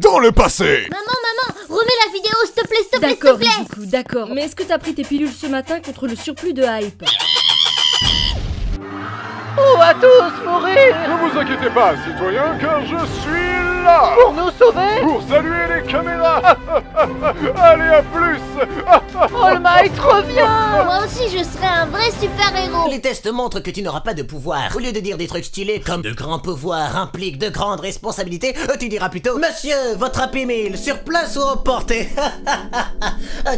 dans le passé. Maman, remets la vidéo, s'il te plaît, s'il te plaît, s'il te D'accord, plaît. Izuku, d'accord. Mais est-ce que t'as pris tes pilules ce matin contre le surplus de hype? On va tous mourir Ne vous inquiétez pas, citoyens, car je suis là pour nous sauver. pour saluer les caméras. Allez, à plus. All Might revient. Moi aussi, je serai un vrai super-héros. Les tests montrent que tu n'auras pas de pouvoir. Au lieu de dire des trucs stylés comme de grands pouvoirs impliquent de grandes responsabilités, tu diras plutôt Monsieur, votre Happy Meal, sur place ou emporté.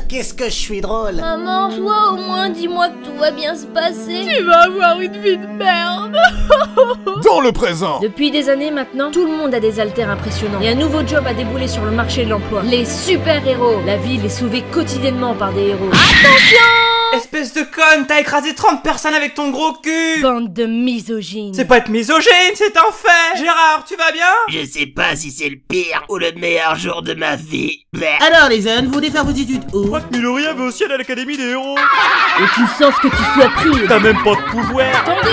Qu'est-ce que je suis drôle. Maman, toi au moins, dis-moi que tout va bien se passer. Tu vas avoir une vie de merde. Dans le présent. Depuis des années maintenant, tout le monde a des haltères impressionnants. Et un nouveau job a déboulé sur le marché de l'emploi. Les super-héros. La ville est sauvée quotidiennement par des héros. Espèce de conne, t'as écrasé 30 personnes avec ton gros cul. Bande de misogynes. C'est pas être misogyne, c'est un fait. Gérard, tu vas bien? Je sais pas si c'est le pire ou le meilleur jour de ma vie. Alors les jeunes, vous voulez faire vos études où? Je crois que Miloria veut aussi aller à l'académie des héros. Et tu sens ce que tu suis appris. T'as même pas de pouvoir. Attendez,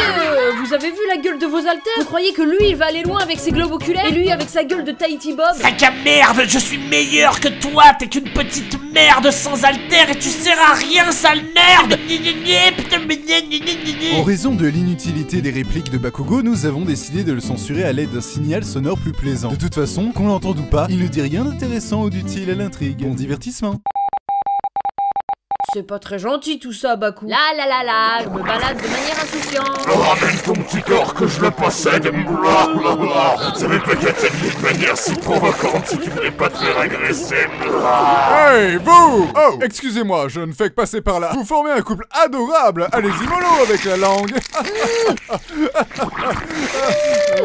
vous avez vu la gueule de vos haltères? Vous croyez que lui il va aller loin avec ses globes oculaires? Et lui avec sa gueule de Tahiti Bob? Sac à merde, je suis meilleur que toi. T'es qu'une petite merde sans haltère et tu sers à rien, sale merde. En raison de l'inutilité des répliques de Bakugo, nous avons décidé de le censurer à l'aide d'un signal sonore plus plaisant. De toute façon, qu'on l'entende ou pas, il ne dit rien d'intéressant ou d'utile à l'intrigue. Bon divertissement. C'est pas très gentil tout ça, Baku. La, je me balade de manière insouciante. Ramène ton petit corps que je le possède. Blablabla. Ça va peut-être être de manière si provocante si tu voulais pas te faire agresser. Hey, vous! Oh, excusez-moi, je ne fais que passer par là. Vous formez un couple adorable. Allez-y mollo avec la langue.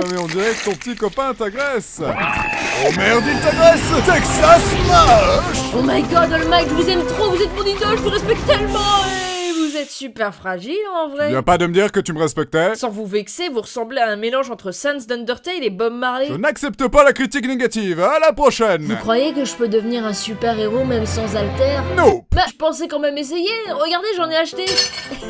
Mais on dirait que ton petit copain t'agresse. Oh merde, il t'agresse! Texas Smash! Oh my god, All Might, je vous aime trop, vous êtes mon idole, je vous respecte tellement. Et vous êtes super fragile en vrai. Viens pas de me dire que tu me respectais. Sans vous vexer, vous ressemblez à un mélange entre Sans d'Undertale et Bob Marley. Je n'accepte pas la critique négative. À la prochaine. Vous croyez que je peux devenir un super-héros même sans haltère? Non. Bah, je pensais quand même essayer. Regardez, j'en ai acheté.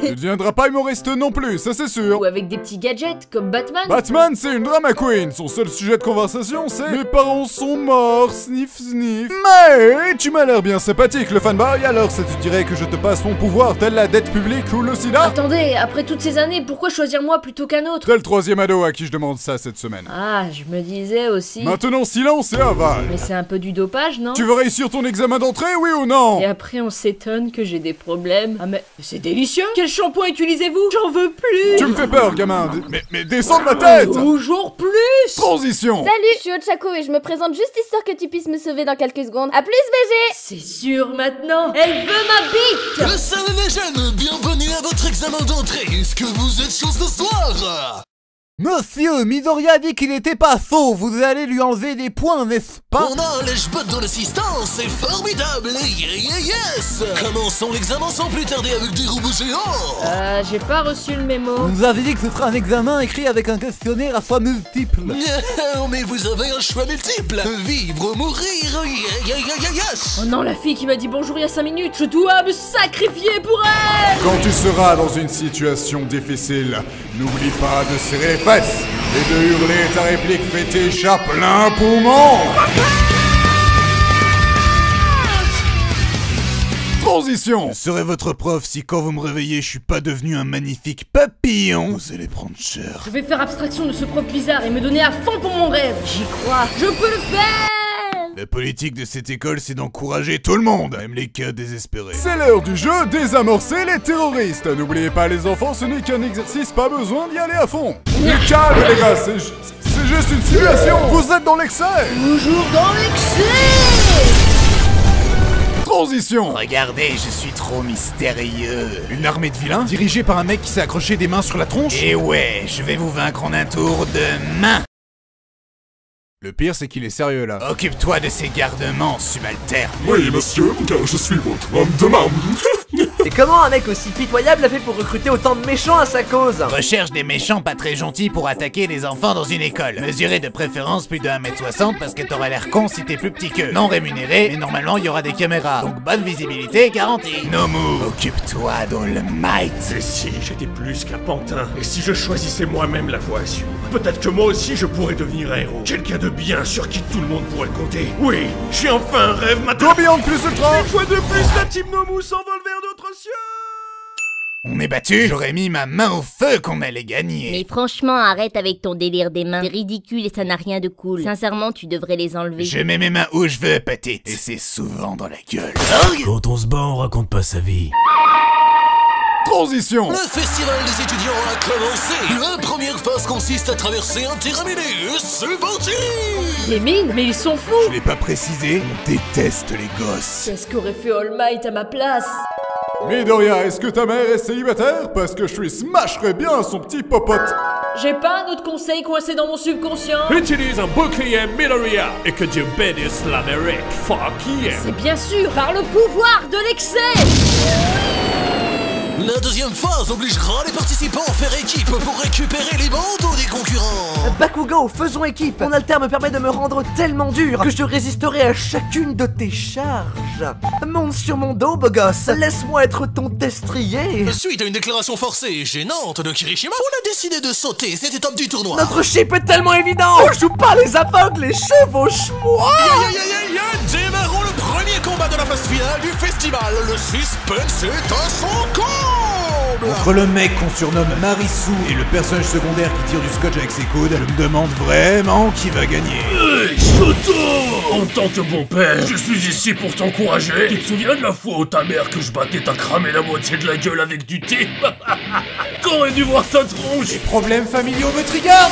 Tu ne deviendras pas humoriste non plus, ça c'est sûr. Ou avec des petits gadgets, comme Batman. Batman, c'est une drama queen. Son seul sujet de conversation, c'est mes parents sont morts, sniff sniff. Mais tu m'as l'air bien sympathique, le fanboy. Alors ça te dirait que je te passe mon pouvoir, tel la dette publique ou le sida? Attendez, après toutes ces années, pourquoi choisir moi plutôt qu'un autre? T'es le troisième ado à qui je demande ça cette semaine. Ah, je me disais aussi. Maintenant silence et aval. Mais c'est un peu du dopage, non? Tu veux réussir ton examen d'entrée, oui ou non? Et après on s'étonne que j'ai des problèmes. Ah mais c'est délicieux. Quel shampoing utilisez-vous? J'en veux plus. Tu me fais peur, gamin. Mais descends de ma tête. Toujours plus. Transition. Salut, je suis Ochako et je me présente juste histoire que tu puisses me sauver dans quelques secondes. À plus, BG! C'est sûr maintenant. Elle veut ma bite. Salut les jeunes, bienvenue à votre examen d'entrée. Est-ce que vous êtes chaud ce soir? Monsieur, Midoriya dit qu'il n'était pas faux, vous allez lui enlever des points, n'est-ce pas? On a lèche-botte dans l'assistance, c'est formidable. Yes. Commençons l'examen sans plus tarder avec des robots géants. J'ai pas reçu le mémo. On nous avait dit que ce sera un examen écrit avec un questionnaire à choix multiples. Mais vous avez un choix multiple. Vivre ou mourir. Yes. Oh non, la fille qui m'a dit bonjour il y a 5 minutes, je dois me sacrifier pour elle. Quand tu seras dans une situation difficile, n'oublie pas de serrer les fesses et de hurler ta réplique fétiche à plein poumon. Transition. Je serai votre prof si quand vous me réveillez, je suis pas devenu un magnifique papillon. Vous allez prendre cher. Je vais faire abstraction de ce prof bizarre et me donner à fond pour mon rêve. J'y crois, je peux le faire. La politique de cette école, c'est d'encourager tout le monde, même les cas désespérés. C'est l'heure du jeu, désamorcer les terroristes. N'oubliez pas les enfants, ce n'est qu'un exercice, pas besoin d'y aller à fond. Du calme les gars, c'est juste une simulation. Vous êtes dans l'excès. Toujours dans l'excès. Transition. Regardez, je suis trop mystérieux. Une armée de vilains, dirigée par un mec qui s'est accroché des mains sur la tronche. Et ouais, je vais vous vaincre en un tour de main. Le pire, c'est qu'il est sérieux là. Occupe-toi de ces garnements, subalterne. Oui, monsieur, car je suis votre homme de main. Et comment un mec aussi pitoyable a fait pour recruter autant de méchants à sa cause? Recherche des méchants pas très gentils pour attaquer les enfants dans une école. Mesurez de préférence plus de 1m60 parce que t'auras l'air con si t'es plus petit qu'eux. Non rémunéré, mais normalement il y aura des caméras. Donc bonne visibilité garantie. Nomu, occupe-toi d'All Might. Et si j'étais plus qu'un pantin? Et si je choisissais moi-même la voie à suivre? peut-être que moi aussi je pourrais devenir un héros. Quelqu'un de bien sur qui tout le monde pourrait compter. Oui, j'ai enfin un rêve maintenant. Go Beyond plus ultra. Une fois de plus, la team Nomu s'envole vers d'autres cieux. On est battu. J'aurais mis ma main au feu qu'on allait gagner. Mais franchement, arrête avec ton délire des mains. C'est ridicule et ça n'a rien de cool. Sincèrement, tu devrais les enlever. Je mets mes mains où je veux, petite. Et c'est souvent dans la gueule. Quand on se bat, on raconte pas sa vie. Transition. Le festival des étudiants a commencé. La première phase consiste à traverser un terrain miné. C'est parti. Les mines? Mais ils sont fous! Je l'ai pas précisé, on déteste les gosses. Qu'est-ce qu'aurait fait All Might à ma place? Midoriya, est-ce que ta mère est célibataire? Parce que je lui smasherais bien son petit popote. J'ai pas un autre conseil coincé dans mon subconscient? Utilise un bouclier Midoriya et que Dieu bénisse l'Amérique. Fuck yeah. C'est bien sûr par le pouvoir de l'excès! La deuxième phase obligera les participants à faire équipe pour récupérer les manteaux des concurrents. Bakugo, faisons équipe. Mon alter me permet de me rendre tellement dur que je résisterai à chacune de tes charges. Monte sur mon dos, beau gosse. Laisse-moi être ton destrier. Suite à une déclaration forcée et gênante de Kirishima, on a décidé de sauter cette étape du tournoi. Notre chip est tellement évident. On joue pas les aveugles, les chevauche-moi. Démarrons le premier combat de la phase finale du festival. Le suspense est à son comble. Entre le mec qu'on surnomme Marisu et le personnage secondaire qui tire du scotch avec ses coudes, je me demande vraiment qui va gagner. Hey, Shoto! En tant que bon père, je suis ici pour t'encourager. Tu te souviens de la fois où ta mère que je battais t'a cramé la moitié de la gueule avec du thé? T'aurais dû voir ta tronche. Les problèmes familiaux me trigardent.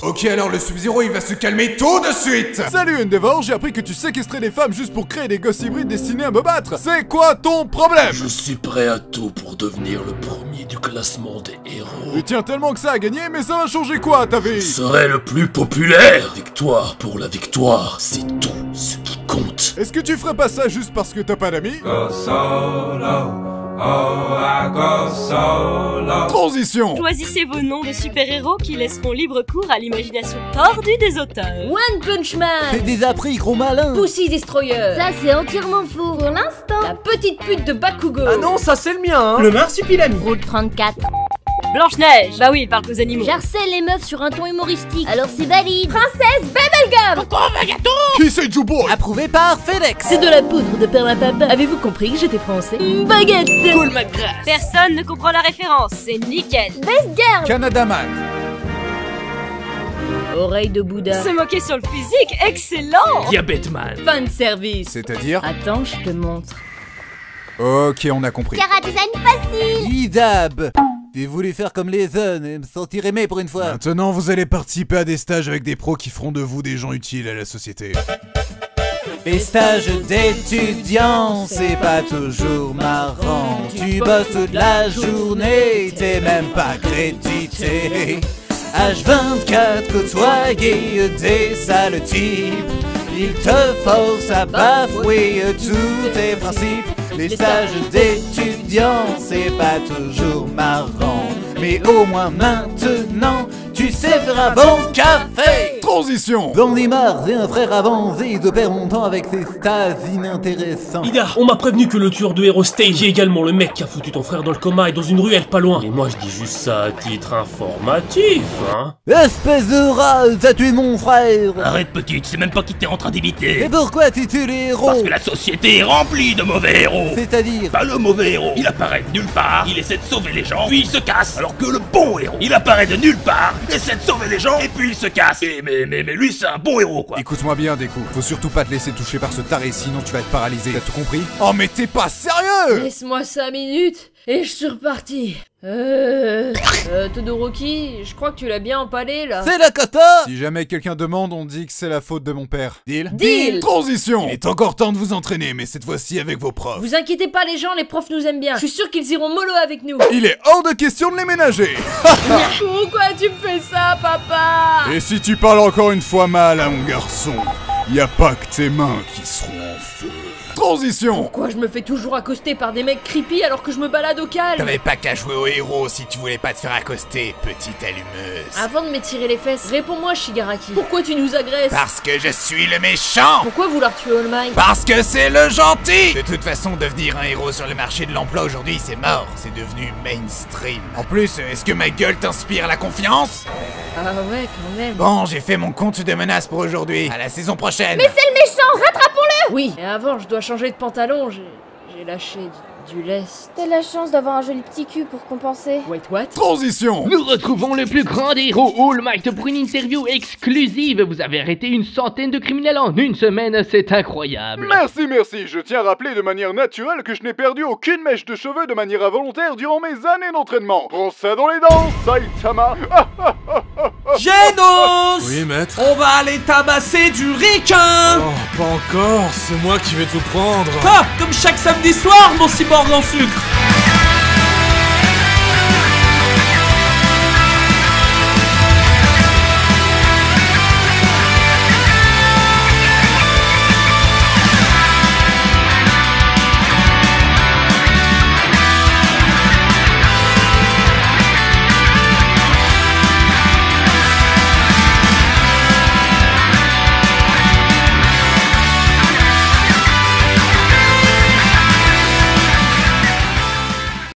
Ok, alors le Sub-Zero il va se calmer tout de suite. Salut Endeavor, j'ai appris que tu séquestrais des femmes juste pour créer des gosses hybrides destinés à me battre. C'est quoi ton problème? Je suis prêt à tout pour devenir le premier du classement des héros. Tu tiens tellement que ça à gagner, mais ça va changer quoi à ta vie? Je serai le plus populaire. Victoire pour la victoire, c'est tout ce qui compte. Est-ce que tu ferais pas ça juste parce que t'as pas d'amis? Transition. Choisissez vos noms de super-héros qui laisseront libre cours à l'imagination tordue des auteurs. One Punch Man! C'est des appris, gros malin! Pussy Destroyer! Ça, c'est entièrement faux. Pour l'instant. La petite pute de Bakugo! Ah non, ça c'est le mien, hein. Le marsupilami. Route 34. Blanche-Neige. Bah oui, il parle qu'aux animaux. J'harcèle les meufs sur un ton humoristique. Alors c'est valide. Princesse Bubblegum. Qui c'est Juboy? Approuvé par FedEx! C'est de la poudre de perlimpinpin. Avez-vous compris que j'étais français? Baguette! Cool McGrath. Personne ne comprend la référence, c'est nickel. Best Girl. Canada Man. Oreille de Bouddha. Se moquer sur le physique, excellent. Diabète Man. Fan service. C'est-à-dire? Attends, je te montre. Ok, on a compris. Karadesign facile. Idab! J'ai voulu faire comme les jeunes et me sentir aimé pour une fois. Maintenant vous allez participer à des stages avec des pros qui feront de vous des gens utiles à la société. Les stages d'étudiants, c'est pas toujours marrant. Tu bosses toute la journée, t'es même pas crédité. H24 côtoyer des sales types. Ils te forcent à bafouer tous tes principes. Les stages d'étudiants, c'est pas toujours marrant. Mais au moins maintenant, tu sais faire un bon café. Transition. J'en ai marre, j'ai un frère avancé, ils opèrent mon temps avec ces stages inintéressants. Ida, on m'a prévenu que le tueur de héros Stage est également le mec qui a foutu ton frère dans le coma et dans une ruelle pas loin. Et moi je dis juste ça à titre informatif, hein. Espèce de rage, t'as tué mon frère. Arrête petite, c'est même pas qui t'es en train d'imiter. Et pourquoi tu tues les héros? Parce que la société est remplie de mauvais héros. C'est-à-dire? Bah le mauvais héros, il apparaît de nulle part, il essaie de sauver les gens, puis il se casse. Alors que le bon héros, il apparaît de nulle part, essaie de sauver les gens, et puis il se casse. Mais lui c'est un bon héros quoi. Écoute-moi bien, Deku. Faut surtout pas te laisser toucher par ce taré, sinon tu vas être paralysé. T'as tout compris? Oh mais t'es pas sérieux! Laisse-moi 5 minutes et je suis reparti. Todoroki, je crois que tu l'as bien empalé là. C'est la kata! Si jamais quelqu'un demande, on dit que c'est la faute de mon père. Deal? Deal! Transition. Il est encore temps de vous entraîner, mais cette fois-ci avec vos profs. Vous inquiétez pas les gens, les profs nous aiment bien. Je suis sûr qu'ils iront mollo avec nous. Il est hors de question de les ménager. Pourquoi tu me fais ça, papa? Et si tu parles encore une fois mal à mon garçon, y a pas que tes mains qui seront en feu. Transition. Pourquoi je me fais toujours accoster par des mecs creepy alors que je me balade au calme? T'avais pas qu'à jouer au héros si tu voulais pas te faire accoster, petite allumeuse. Avant de m'étirer les fesses, réponds-moi Shigaraki. Pourquoi tu nous agresses? Parce que je suis le méchant. Pourquoi vouloir tuer All Might? Parce que c'est le gentil. De toute façon, devenir un héros sur le marché de l'emploi aujourd'hui, c'est mort. C'est devenu mainstream. En plus, est-ce que ma gueule t'inspire la confiance? Ah ouais, quand même. Bon, j'ai fait mon compte de menaces pour aujourd'hui. À la saison prochaine. Mais c'est le méchant, rattrapons-le! Oui, et avant, je dois changer de pantalon, j'ai lâché du lest. T'as la chance d'avoir un joli petit cul pour compenser. Wait, what? Transition. Nous retrouvons le plus grand des héros, All Might, pour une interview exclusive. Vous avez arrêté une centaine de criminels en une semaine, c'est incroyable. Merci, je tiens à rappeler de manière naturelle que je n'ai perdu aucune mèche de cheveux de manière involontaire durant mes années d'entraînement. Prends ça dans les dents, Saitama. Genos! Oui, maître. On va aller tabasser du requin! Oh, pas encore, c'est moi qui vais tout prendre. Ah, comme chaque samedi soir, mon cyborg en sucre!